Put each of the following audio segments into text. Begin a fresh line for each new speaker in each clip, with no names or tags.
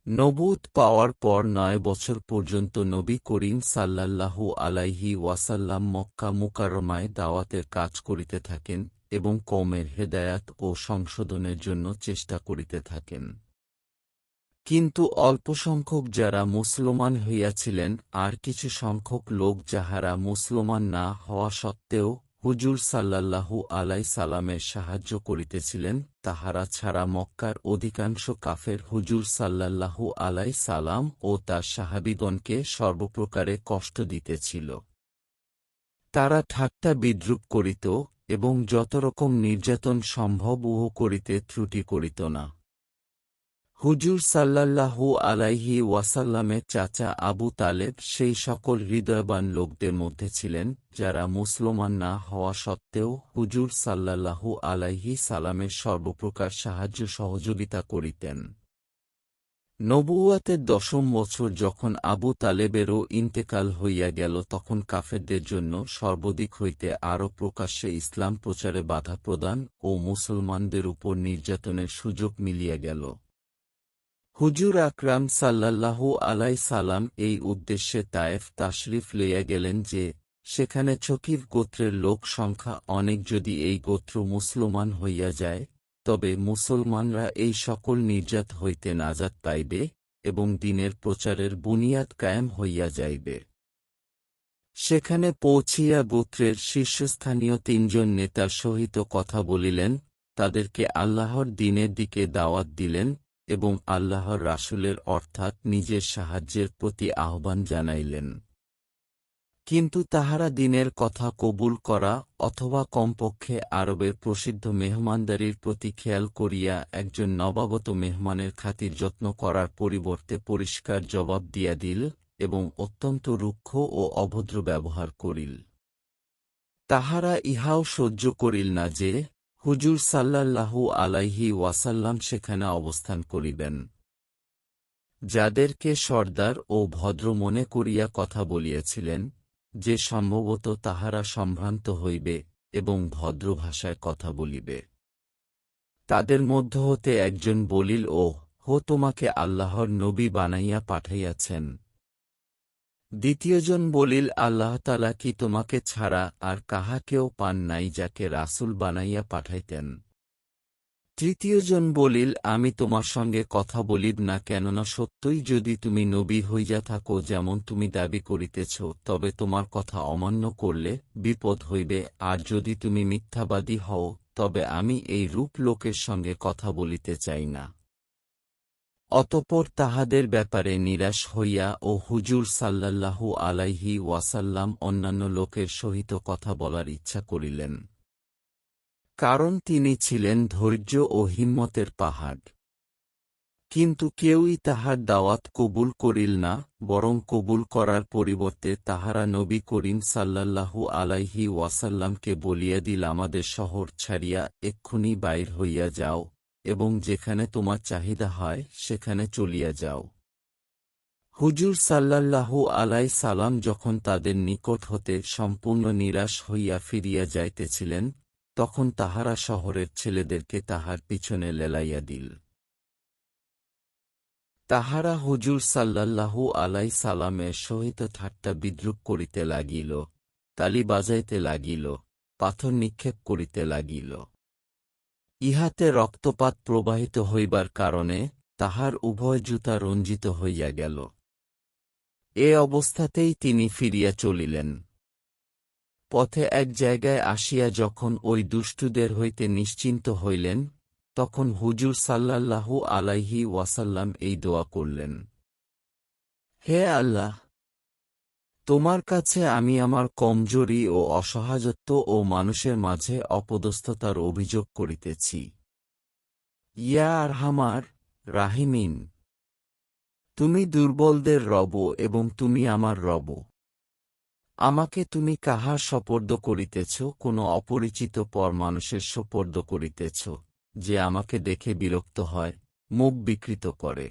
নবুওত পাওয়ার পর ৯ বছর পর্যন্ত নবী করিম সাল্লাল্লাহু আলাইহি ওয়াসাল্লাম মক্কা মুকাররমায় দাওয়াতের কাজ করিতে থাকেন এবং কওমের হেদায়াত ও সংশোধনের জন্য চেষ্টা করিতে থাকেন। কিন্তু অল্পসংখ্যক যারা মুসলমান হইয়াছিলেন আর কিছু সংখ্যক লোক যাহারা মুসলমান না হওয়া সত্ত্বেও হুজুর সাল্লাল্লাহু সালামের সাহায্য করিতেছিলেন, তাহারা ছাড়া মক্কার অধিকাংশ কাফের হুজুর সাল্লাল্লাহু সালাম ও তার সাহাবীগণকে সর্বপ্রকারে কষ্ট দিতেছিল। তারা ঠাট্টা বিদ্রূপ করিত এবং যতরকম নির্যাতন সম্ভব উহা করিতে ত্রুটি করিত না। হুজুর সাল্লাল্লাহু আলাইহি ওয়াসাল্লামের চাচা আবু তালেব সেই সকল হৃদয়বান লোকদের মধ্যে ছিলেন যারা মুসলমান না হওয়া সত্ত্বেও হুজুর সাল্লাল্লাহু আলাইহি সালামের সর্বপ্রকার সাহায্য সহযোগিতা করিতেন। নবুওয়াতের ১০ম বছর যখন আবু তালেবেরও ইন্তেকাল হইয়া গেল, তখন কাফেরদের জন্য সর্বদিক হইতে আরও প্রকাশ্যে ইসলাম প্রচারে বাধা প্রদান ও মুসলমানদের উপর নির্যাতনের সুযোগ মিলিয়া গেল। হুজুর আকরাম সাল্লাল্লাহু সালাম এই উদ্দেশ্যে তায়েফ তাশরিফ লইয়া গেলেন যে, সেখানে ছকিফ গোত্রের লোক সংখ্যা অনেক, যদি এই গোত্র মুসলমান হইয়া যায় তবে মুসলমানরা এই সকল নির্যাত হইতে নাজাত পাইবে এবং দ্বীনের প্রচারের বুনিয়াদ কায়েম হইয়া যাইবে। সেখানে পৌঁছিয়া গোত্রের শীর্ষস্থানীয় ৩ জন নেতার সহিত কথা বলিলেন, তাদেরকে আল্লাহর দ্বীনের দিকে দাওয়াত দিলেন এবং আল্লাহর রাসূলের অর্থাৎ নিজের সাহায্যের প্রতি আহ্বান জানাইলেন। কিন্তু তাহারা দ্বীনের কথা কবুল করা অথবা কমপক্ষে আরবের প্রসিদ্ধ মেহমানদারির প্রতি খেয়াল করিয়া একজন নবাগত মেহমানের খাতির যত্ন করার পরিবর্তে পরিষ্কার জবাব দিয়া দিল এবং অত্যন্ত রুক্ষ ও অভদ্র ব্যবহার করিল। তাহারা ইহাও সহ্য করিল না যে হুজুর সাল্লাল্লাহু আলাইহি ওয়াসাল্লাম সেখানে অবস্থান করিবেন। যাদেরকে সর্দার ও ভদ্র মনে করিয়া কথা বলিয়াছিলেন, যে সম্ভবত তাহারা সম্ভ্রান্ত হইবে এবং ভদ্র ভাষায় কথা বলিবে। তাদের মধ্য হতে একজন বলিল, ও হো, তোমাকে আল্লাহর নবী বানাইয়া পাঠাইয়াছেন। দ্বিতীয়জন বলিল, আল্লাহ তাআলা কি তোমাকে ছাড়া আর কাহাকেও পান নাই যাকে রাসূল বানাইয়া পাঠাইতেন? তৃতীয়জন বলিল, আমি তোমার সঙ্গে কথা বলিব না, কেননা সত্যই যদি তুমি নবী হইয়া থাকো যেমন তুমি দাবি করিতেছ, তবে তোমার কথা অমান্য করলে বিপদ হইবে, আর যদি তুমি মিথ্যাবাদী হও তবে আমি এই রূপ লোকের সঙ্গে কথা বলিতে চাই না। অতঃপর তাহাদের ব্যাপারে নিরাশ হইয়া ও হুজুর সাল্লাল্লাহু আলাইহি ওয়াসাল্লাম অন্যান্য লোকের সহিত কথা বলার ইচ্ছা করিলেন, কারণ তিনি ছিলেন ধৈর্য ও হিম্মতের পাহাড়। কিন্তু কেউই তাহার দাওয়াত কবুল করিল না, বরং কবুল করার পরিবর্তে তাহারা নবী করিম সাল্লাল্লাহু আলাইহি ওয়াসাল্লামকে বলিয়া দিল, আমাদের শহর ছাড়িয়া এক্ষুনি বাইর হইয়া যাও এবং যেখানে তোমার চাহিদা হয় সেখানে চলিয়া যাও। হুজুর সাল্লাল্লাহু সালাম যখন তাদের নিকট হতে সম্পূর্ণ নিরাশ হইয়া ফিরিয়া যাইতেছিলেন, তখন তাহারা শহরের ছেলেদেরকে তাহার পিছনে লেলাইয়া দিল। তাহারা হুজুর সাল্লাল্লাহু সালামের সহিত ঠাট্টা বিদ্রূপ করিতে লাগিল, তালি বাজাইতে লাগিল, পাথর নিক্ষেপ করিতে লাগিল। ইহাতে রক্তপাত প্রবাহিত হইবার কারণে তাহার উভয় জুতা রঞ্জিত হইয়া গেল। এ অবস্থাতেই তিনি ফিরিয়া চলিলেন। পথে এক জায়গায় আসিয়া যখন ওই দুষ্টুদের হইতে নিশ্চিন্ত হইলেন, তখন হুজুর সাল্লাল্লাহু আলাইহি ওয়াসাল্লাম এই দোয়া করলেন, হে আল্লাহ, তোমার কাছে আমি আমার কমজোরি ও অসহায়ত্ব ও মানুষের মাঝে অপদস্থতার অভিযোগ করিতেছি। ইয়া আরহামার রাহিমিন, তুমি দুর্বলদের রব এবং তুমি আমার রব। আমাকে তুমি কাহার সোপর্দ করিতেছ? কোনো অপরিচিত পর মানুষের সোপর্দ করিতেছ, যে আমাকে দেখে বিরক্ত হয়, মুখ বিকৃত করে?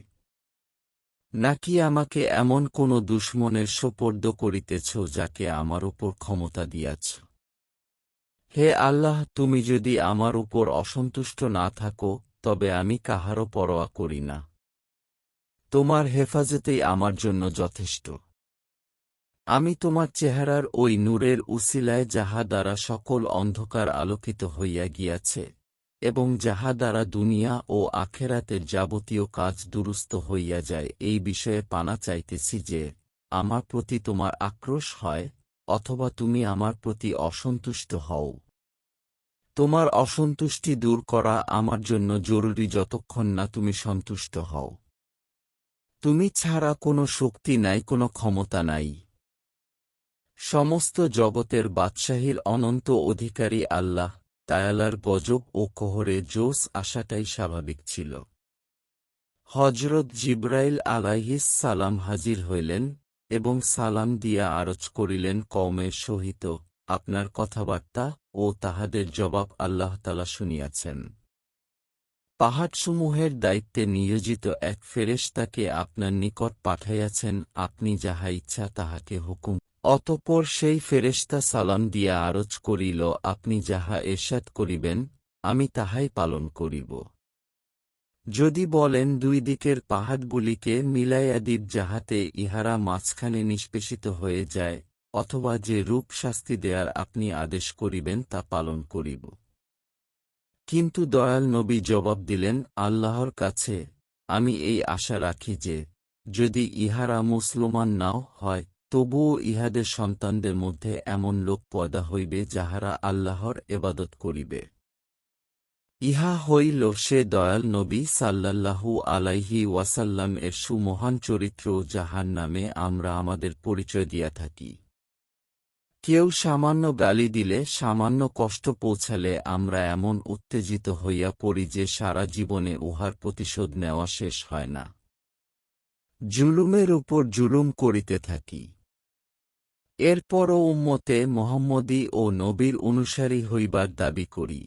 নাকি আমাকে এমন কোনো দুশমনের সোপর্দ করিতেছ যাকে আমার উপর ক্ষমতা দিয়াছ? হে আল্লাহ, তুমি যদি আমার উপর অসন্তুষ্ট না থাকো তবে আমি কাহারও পরোয়া করি না। তোমার হেফাজতেই আমার জন্য যথেষ্ট। আমি তোমার চেহারার ওই নূরের উসিলায় যাহা দ্বারা সকল অন্ধকার আলোকিত হইয়া গিয়াছে, এবং যাহা দ্বারা দুনিয়া ও আখেরাতের যাবতীয় কাজ দুরুস্ত হইয়া যায়, এই বিষয়ে পানা চাইতেছি যে আমার প্রতি তোমার আক্রোশ হয়, অথবা তুমি আমার প্রতি অসন্তুষ্ট হও। তোমার অসন্তুষ্টি দূর করা আমার জন্য জরুরি যতক্ষণ না তুমি সন্তুষ্ট হও। তুমি ছাড়া কোনো শক্তি নাই, কোনো ক্ষমতা নাই। সমস্ত জগতের বাদশাহীর অনন্ত অধিকারী আল্লাহ তায়ালার গজব ও কোহরে জোশ আসাটাই স্বাভাবিক ছিল। হজরত জিব্রাইল আলাইহিস সালাম হাজির হইলেন এবং সালাম দিয়া আরজ করিলেন কওমের সহিত আপনার কথাবার্তা ও তাহাদের জবাব আল্লাহ তাআলা শুনিয়াছেন। পাহাড়সমূহের দায়িত্বে নিয়োজিত এক ফেরেশতাকে আপনার নিকট পাঠাইয়াছেন, আপনি যাহা ইচ্ছা তাহাকে হুকুম। অতঃপর সেই ফেরেশতা সালাম দিয়া আরজ করিল, আপনি যাহা এরশাদ করিবেন আমি তাহাই পালন করিব। যদি বলেন দুই দিকের পাহাড়গুলিকে মিলাইয়া দিন যাহাতে ইহারা মাঝখানে নিষ্পেষিত হয়ে যায়, অথবা যে রূপ শাস্তি দেয়ার আপনি আদেশ করিবেন তা পালন করিব। কিন্তু দয়াল নবী জবাব দিলেন, আল্লাহর কাছে আমি এই আশা রাখি যে যদি ইহারা মুসলমান নাও হয়, তবুও ইহাদের সন্তানদের মধ্যে এমন লোক পয়দা হইবে যাহারা আল্লাহর এবাদত করিবে। ইহা হইল সে দয়াল নবী সাল্লাল্লাহু আলাইহি ওয়াসাল্লাম এর সুমহান চরিত্র, যাহার নামে আমরা আমাদের পরিচয় দিয়া থাকি। কেউ সামান্য গালি দিলে, সামান্য কষ্ট পৌঁছালে আমরা এমন উত্তেজিত হইয়া পড়ি যে সারা জীবনে উহার প্রতিশোধ নেওয়া শেষ হয় না। জুলুমের উপর জুলুম করিতে থাকি। এরপরও উম্মতে মুহাম্মদী ও নবীর অনুসারী হইবার দাবি করি।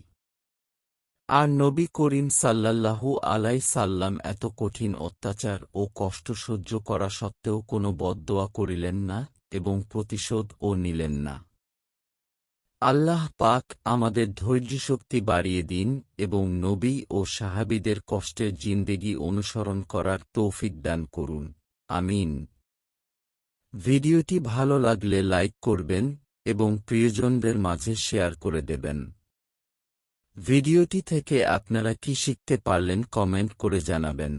আর নবী করিম সাল্লাল্লাহু আলাইহি সাল্লাম এত কঠিন অত্যাচার ও কষ্ট সহ্য করা সত্ত্বেও কোনো বদদোয়া করিলেন না এবং প্রতিশোধও নিলেন না। আল্লাহ পাক আমাদের ধৈর্যশক্তি বাড়িয়ে দিন এবং নবী ও সাহাবীদের কষ্টের জিন্দেগি অনুসরণ করার তৌফিক দান করুন। আমিন। ভিডিওটি ভালো লাগলে লাইক করবেন এবং প্রিয়জনদের মাঝে শেয়ার করে দেবেন। ভিডিওটি থেকে আপনারা কি শিখতে পারলেন কমেন্ট করে জানাবেন।